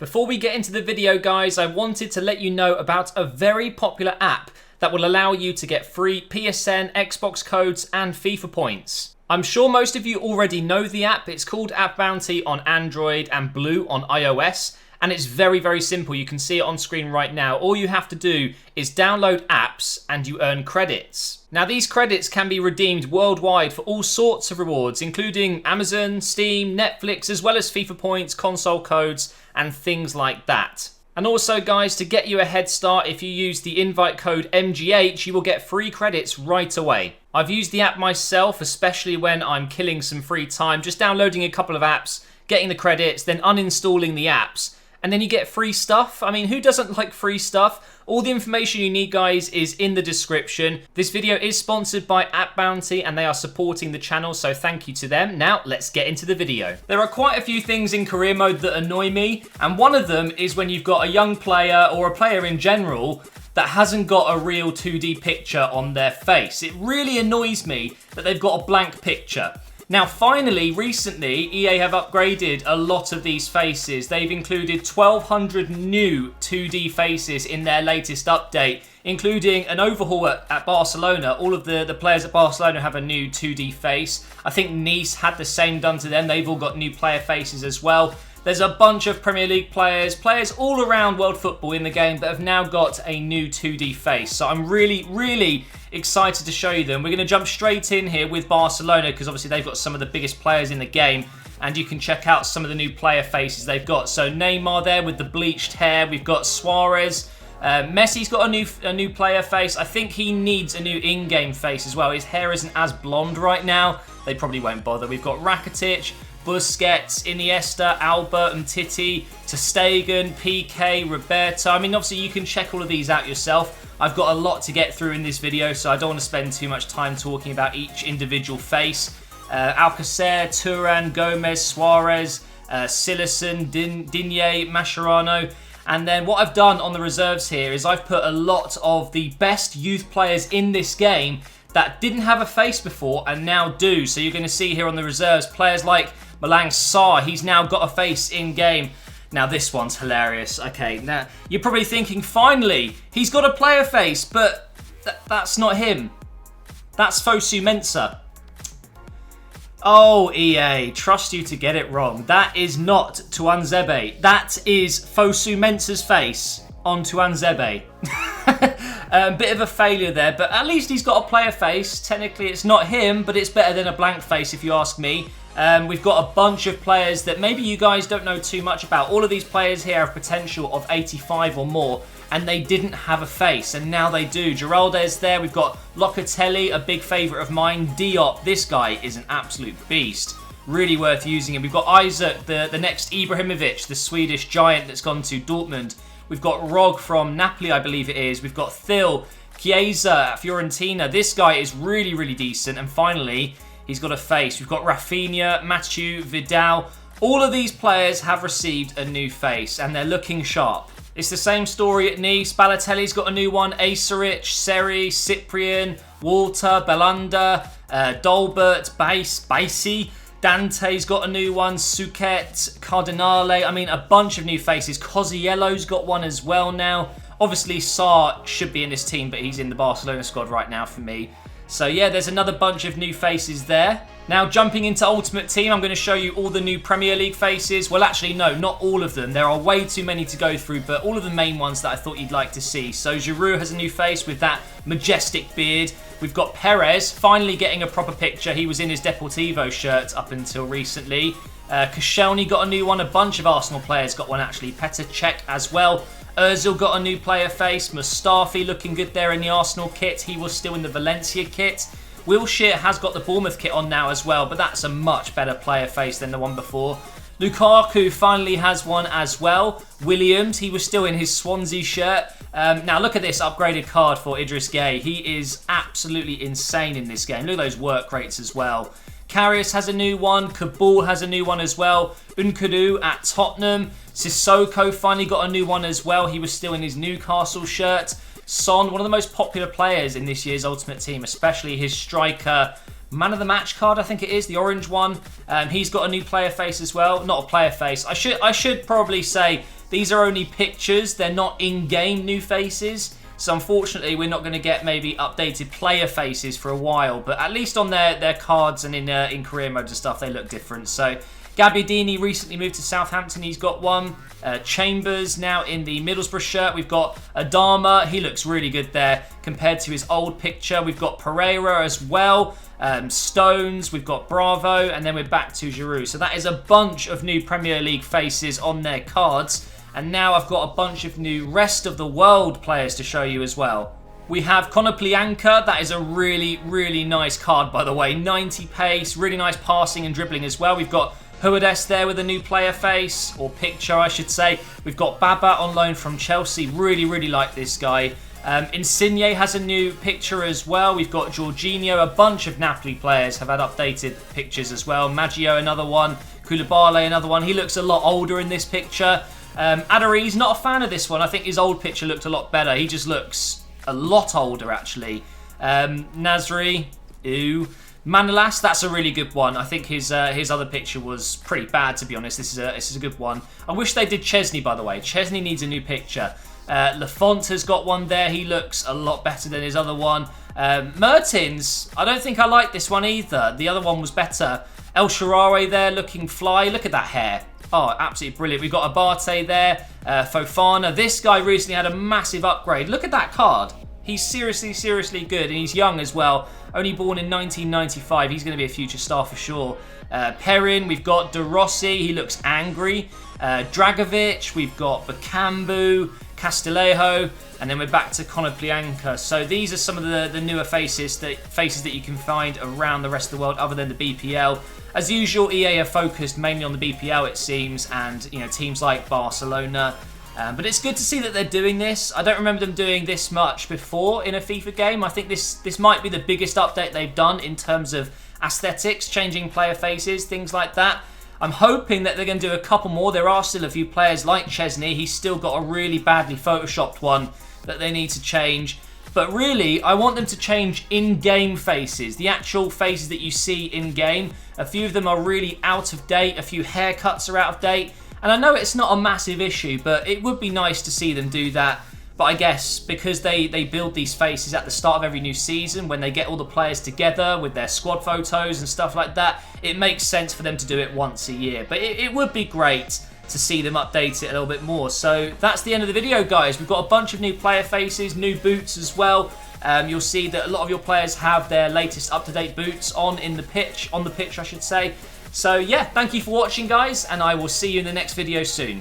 Before we get into the video, guys, I wanted to let you know about a very popular app that will allow you to get free PSN, Xbox codes, and FIFA points. I'm sure most of you already know the app. It's called AppBounty on Android and Blue on iOS. And it's very, very simple. You can see it on screen right now. All you have to do is download apps and you earn credits. Now, these credits can be redeemed worldwide for all sorts of rewards, including Amazon, Steam, Netflix, as well as FIFA points, console codes, and things like that. And also, guys, to get you a head start, if you use the invite code MGH, you will get free credits right away. I've used the app myself, especially when I'm killing some free time, just downloading a couple of apps, getting the credits, then uninstalling the apps. And then you get free stuff. I mean, who doesn't like free stuff? All the information you need, guys, is in the description. This video is sponsored by AppBounty and they are supporting the channel, so thank you to them. Now, let's get into the video. There are quite a few things in career mode that annoy me, and one of them is when you've got a young player or a player in general that hasn't got a real 2D picture on their face. It really annoys me that they've got a blank picture. Now, finally, recently, EA have upgraded a lot of these faces. They've included 1,200 new 2D faces in their latest update, including an overhaul at Barcelona. All of the players at Barcelona have a new 2D face. I think Nice had the same done to them. They've all got new player faces as well. There's a bunch of Premier League players all around world football in the game that have now got a new 2D face. So I'm really excited to show you them. We're going to jump straight in here with Barcelona because obviously they've got some of the biggest players in the game, and you can check out some of the new player faces they've got. So Neymar there with the bleached hair. We've got Suarez. Messi's got a new player face. I think he needs a new in-game face as well. His hair isn't as blonde right now. They probably won't bother. We've got Rakitic, Busquets, Iniesta, Alba, Umtiti, ter Stegen, PK, Roberto. I mean, obviously you can check all of these out yourself. I've got a lot to get through in this video, so I don't want to spend too much time talking about each individual face. Alcacer, Turan, Gomez, Suarez, Silerson, Digne, Mascherano. And then what I've done on the reserves here is I've put a lot of the best youth players in this game that didn't have a face before and now do. So you're going to see here on the reserves players like Malang Sarr. He's now got a face in game. Now this one's hilarious. Okay, now you're probably thinking, finally, he's got a player face, but that's not him. That's Fosu Mensah. Oh, EA, trust you to get it wrong. That is not Tuanzebe. That is Fosu Mensah's face on Tuanzebe. Bit of a failure there, but at least he's got a player face. Technically, it's not him, but it's better than a blank face if you ask me. We've got a bunch of players that maybe you guys don't know too much about. All of these players here have potential of 85 or more, and they didn't have a face, and now they do. Geraldes there. We've got Locatelli, a big favourite of mine. Diop, this guy is an absolute beast. Really worth using him. We've got Isaac, the next Ibrahimovic, the Swedish giant that's gone to Dortmund. We've got Rog from Napoli, I believe it is. We've got Thil, Chiesa at Fiorentina. This guy is really decent. And finally, he's got a face. We've got Rafinha, Mathieu, Vidal. All of these players have received a new face, and they're looking sharp. It's the same story at Nice. Balotelli's got a new one. Acerich, Seri, Cyprian, Walter, Belanda, Dolbert, Baisi. Dante's got a new one, Suket, Cardinale. I mean, a bunch of new faces. Cosiello's got one as well now. Obviously, Sarr should be in this team, but he's in the Barcelona squad right now for me. So yeah, there's another bunch of new faces there. Now, jumping into Ultimate Team, I'm going to show you all the new Premier League faces. Well, actually, no, not all of them. There are way too many to go through, but all of the main ones that I thought you'd like to see. So Giroud has a new face with that majestic beard. We've got Perez finally getting a proper picture. He was in his Deportivo shirt up until recently. Koscielny got a new one. A bunch of Arsenal players got one, actually. Petr Cech as well. Ozil got a new player face. Mustafi looking good there in the Arsenal kit. He was still in the Valencia kit. Wilshere has got the Bournemouth kit on now as well, but that's a much better player face than the one before. Lukaku finally has one as well. Williams, he was still in his Swansea shirt. Now look at this upgraded card for Idris Gueye. He is absolutely insane in this game. Look at those work rates as well. Karius has a new one. Kabul has a new one as well. Nkoudou at Tottenham. Sissoko finally got a new one as well. He was still in his Newcastle shirt. Son, one of the most popular players in this year's Ultimate Team, especially his striker Man of the Match card, I think it is, the orange one. He's got a new player face as well. Not a player face. I should probably say these are only pictures. They're not in-game new faces. So unfortunately, we're not going to get maybe updated player faces for a while. But at least on their cards and in career modes and stuff, they look different. So Gabbiadini recently moved to Southampton. He's got one. Chambers now in the Middlesbrough shirt. We've got Adama. He looks really good there compared to his old picture. We've got Pereira as well. Stones. We've got Bravo. And then we're back to Giroud. So that is a bunch of new Premier League faces on their cards. And now I've got a bunch of new rest of the world players to show you as well. We have Konoplyanka. That is a really, really nice card, by the way. 90 pace, really nice passing and dribbling as well. We've got Huades there with a new player face, or picture, I should say. We've got Baba on loan from Chelsea. Really, really like this guy. Insigne has a new picture as well. We've got Jorginho. A bunch of Napoli players have had updated pictures as well. Maggio, another one. Koulibaly, another one. He looks a lot older in this picture. Adari's not a fan of this one. I think his old picture looked a lot better. He just looks a lot older, actually. Nasri, ooh. Manolas, that's a really good one. I think his other picture was pretty bad, to be honest. This is a good one. I wish they did Chesney, by the way. Chesney needs a new picture. Lafont has got one there. He looks a lot better than his other one. Mertens, I don't think I like this one either. The other one was better. El Shaarawy there looking fly. Look at that hair. Oh, absolutely brilliant. We've got Abate there, Fofana. This guy recently had a massive upgrade. Look at that card. He's seriously, seriously good, and he's young as well. Only born in 1995. He's going to be a future star for sure. Perrin, we've got De Rossi. He looks angry. Dragovic, we've got Bakambu, Castillejo, and then we're back to Konoplyanka. So these are some of the newer faces that you can find around the rest of the world other than the BPL. As usual, EA are focused mainly on the BPL, it seems, and teams like Barcelona. But it's good to see that they're doing this. I don't remember them doing this much before in a FIFA game. I think this might be the biggest update they've done in terms of aesthetics, changing player faces, things like that. I'm hoping that they're going to do a couple more. There are still a few players like Chesney. He's still got a really badly photoshopped one that they need to change. But really, I want them to change in-game faces, the actual faces that you see in-game. A few of them are really out of date. A few haircuts are out of date. And I know it's not a massive issue, but it would be nice to see them do that. But I guess because they build these faces at the start of every new season, when they get all the players together with their squad photos and stuff like that, it makes sense for them to do it once a year. But it would be great to see them update it a little bit more. So that's the end of the video, guys. We've got a bunch of new player faces, new boots as well. You'll see that a lot of your players have their latest up-to-date boots on the pitch, I should say. So yeah, thank you for watching, guys, and I will see you in the next video soon.